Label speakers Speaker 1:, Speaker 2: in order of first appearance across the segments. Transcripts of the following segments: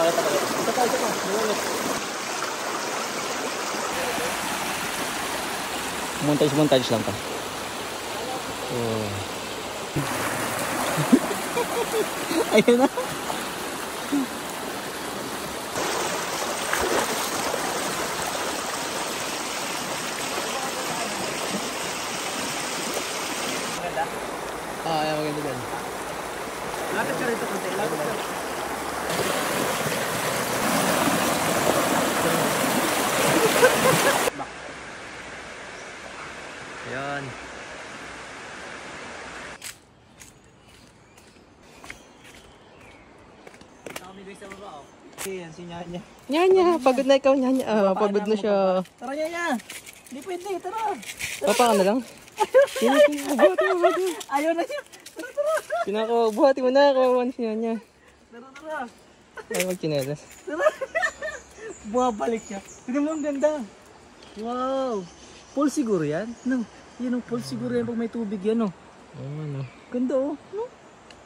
Speaker 1: Ito pa. Montage lang pa. Oh. Ayun na. Ayan, maganda dyan. Lapit ka rito konti. Lapit ka. Ayan. Yan si Nyanya.
Speaker 2: Nyanya, pagod na ikaw, Nyanya. Pagod na siya.
Speaker 1: Tara, Nyanya. Hindi pwede, tara.
Speaker 2: Papa, ano lang?
Speaker 1: Ayaw na siya.
Speaker 2: Buhati mo na, kawawan si Nyanya.
Speaker 1: Tara.
Speaker 2: Ay, magchinelas.
Speaker 1: Tara. Bumabalik siya. Tignan mo ang ganda. Wow. Pool siguro yan? No. Yan ang pool siguro yan pag may tubig yan, no?
Speaker 2: Ano?
Speaker 1: Ganda, oh. No?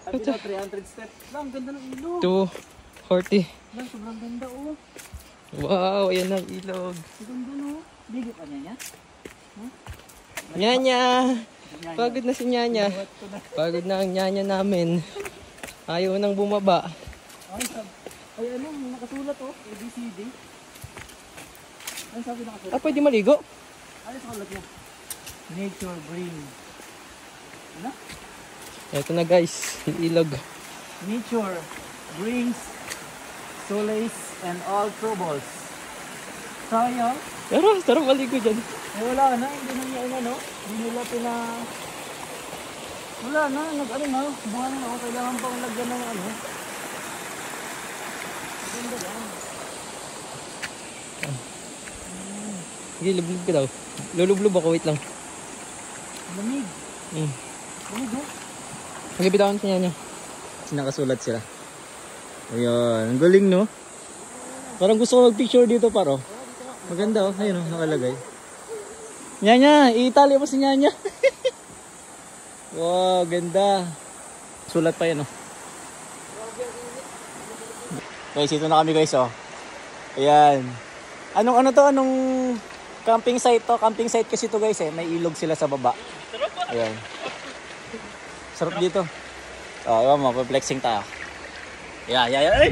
Speaker 1: Sabi daw 300 steps lang. Ganda ng ilog.
Speaker 2: 240.
Speaker 1: Lang, sobrang ganda, oh.
Speaker 2: Wow, ayan ang ilog.
Speaker 1: Ganda, no? Bigit pa niya?
Speaker 2: Nyanya! Pagod na si Nyanya. Pagod na ang Nyanya namin. Ayaw nang bumaba.
Speaker 1: Ay, ano? Nakasulat, oh. ABCD. Ano sabi nakasulat?
Speaker 2: Pwede maligo?
Speaker 1: Ano sulat niya? Nature bring. Ano?
Speaker 2: Ito na guys, yung ilog.
Speaker 1: Nature brings solace and all troubles. Sayang.
Speaker 2: Pero sarap maligo dyan.
Speaker 1: Eh wala na, hindi na niya ano, hindi nila wala na, nag-ano na, buwan na ako, kailangan pang lagyan ng ano. Ganda lang.
Speaker 2: Sige, lublub ka daw. Lulublob ako, wait lang.
Speaker 1: Lamig. Lamig, oh.
Speaker 2: Magabitawan sa Nyanya.
Speaker 1: Nakasulat sila. Ayan, ang galing, no? Parang gusto ko mag-picture dito, paro. Maganda, oh. Ayun, oh, nakalagay. Nyanya, i-itali mo si Nyanya. Wow, ganda. Sulat pa yan, oh. Guys, ito na kami, guys, oh. Ayan. Anong camping site to? Camping site kasi to, guys, eh. May ilog sila sa baba. Ayan. Sarap dito. Oh, iwan mo, flexing tayo. Yeah. Ay!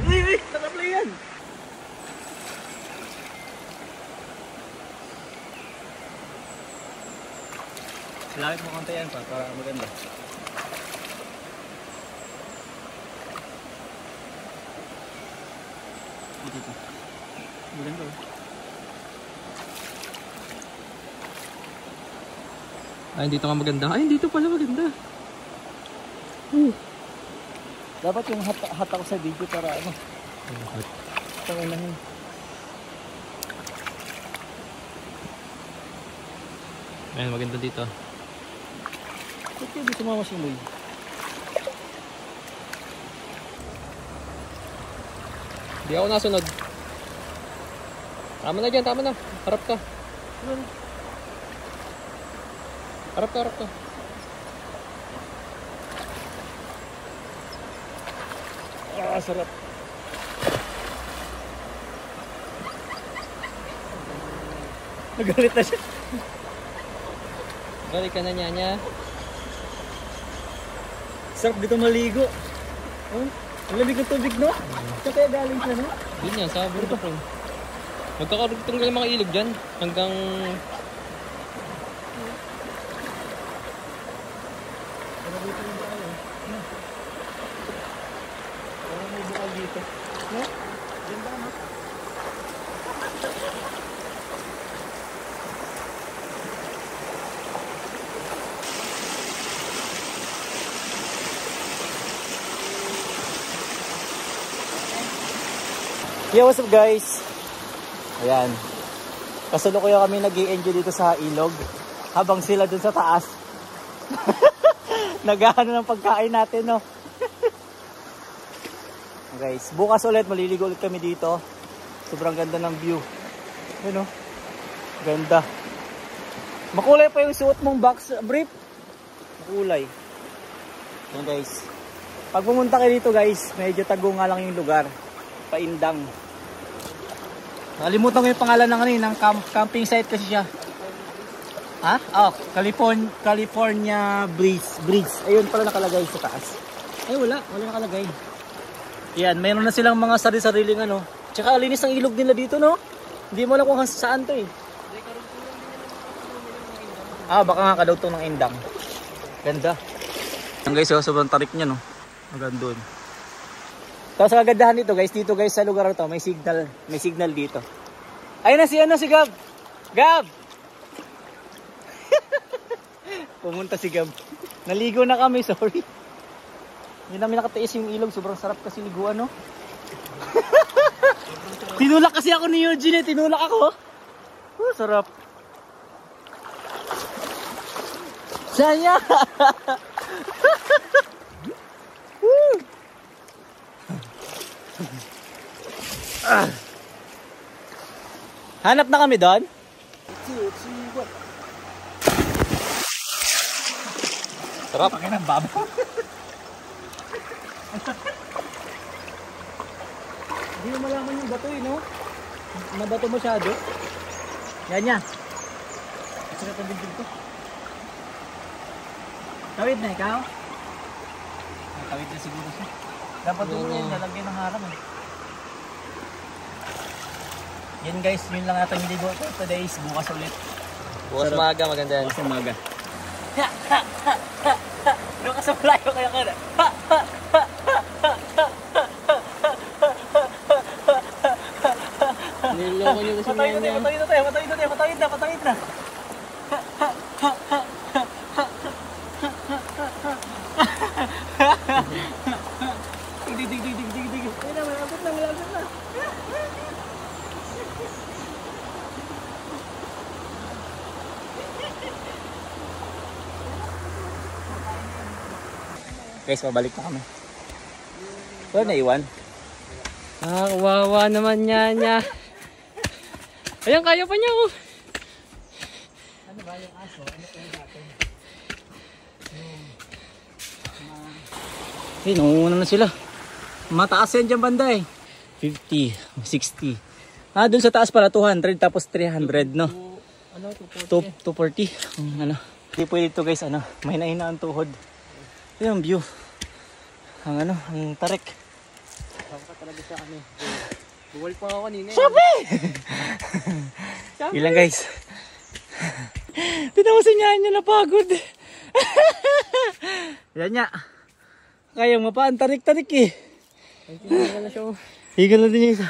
Speaker 1: Sarap lang yan! Lapit mo konti yan pa, para maganda. Dito. Maganda, oh.
Speaker 2: Ay, dito nga maganda. Ay, dito pala maganda.
Speaker 1: Dapat yung hat ako sa video para ano. Tangin na yun.
Speaker 2: Ayan, maganda dito.
Speaker 1: Ba't kayo di sumama si Lloyd?
Speaker 2: Di ako nasunod. Tama na dyan, tama na. Harap ka. Harap ka.
Speaker 1: Ah, sarap. Nagalit na siya.
Speaker 2: Balik ka na, Nyanya.
Speaker 1: Sarap dito maligo. Oh, ang lamig ng tubig, no? Saan kaya galing siya, no?
Speaker 2: Yun yan, sa bundok rin. Magkakarugtong ng mga ilog dyan. Hanggang...
Speaker 1: Dito yung tayo. Parang may bukal dito. No? Ganda, no? Yeah, what's up guys? Ayan. Kasalukuyan kami nag-i-enjoy dito sa ilog. Habang sila dun sa taas. Naghahanap ng pagkain natin, no? Guys, bukas ulit, maliligo ulit kami dito. Sobrang ganda ng view. Yun, no? Ganda. Makulay pa yung suot mong box brief. Makulay. Yan guys. Pag pumunta kayo dito guys, medyo tago nga lang yung lugar. Paindang. Nakalimutan ko yung pangalan ng ano, ng camping site kasi siya. Ha? Oh, California Bridge. Ayun pala nakalagay sa taas. Ay wala nakalagay. Yan, mayroon na silang mga sarili-sariling ano. Tsaka linis ng ilog nila dito, no? Hindi mo alam kung saan to eh. Baka nga kadugtong ng indang. Ganda. Yan guys, sobrang tarik niya, no? Maganda doon. Tapos ang kagandahan dito guys, sa lugar na to, may signal dito. Ayun na si Gab. Gab! Pumunta si Gab. Naligo na kami, sorry. Hindi namin nakatiis yung ilog, sobrang sarap kasi liguan, no? Tinulak kasi ako ni Eugene, tinulak ako. Sarap. Saya! Hanap na kami doon? Sarap. Pagin ang babo. Hindi mo malaman yung bato eh, no? Nabato masyado. Yan niya. Sarap ang bibig ko. Tawid na ikaw? Tawid na siguro siya. Dapat doon yan, lalagyan ng harang eh. Yan guys, yun lang natin yung ligo ko. Today is bukas ulit.
Speaker 2: Bukas maaga, maganda yan.
Speaker 1: Bukas maaga. Doon ka sa malayo kaya ka na.
Speaker 2: Niloko niyo kasi
Speaker 1: Patawid na. Dig. Ay na, malapit na. Guys, pabalik na kami. Wala na iwan.
Speaker 2: Kawawa naman niya. Ayan, kaya pa niya oh.
Speaker 1: Ano ba yung aso? Ano po yung natin? Nunguna na sila. Mataas yan dyan banda eh. 50, 60. Dun sa taas pala 200 tapos 300 no? 240. Ano? Hindi pwede ito guys, ano? May naina ang tuhod. Ito yung view. Ang tarik.
Speaker 2: Baka talaga sa ano. Buwal pa ako kanina.
Speaker 1: Sabi! Ilang guys. Tignan mo si Nyanya napagod. Yan niya. Kaya mo pa, ang tarik-tarik eh.
Speaker 2: Ay, tingnan na siya.
Speaker 1: Higal na din yung isa.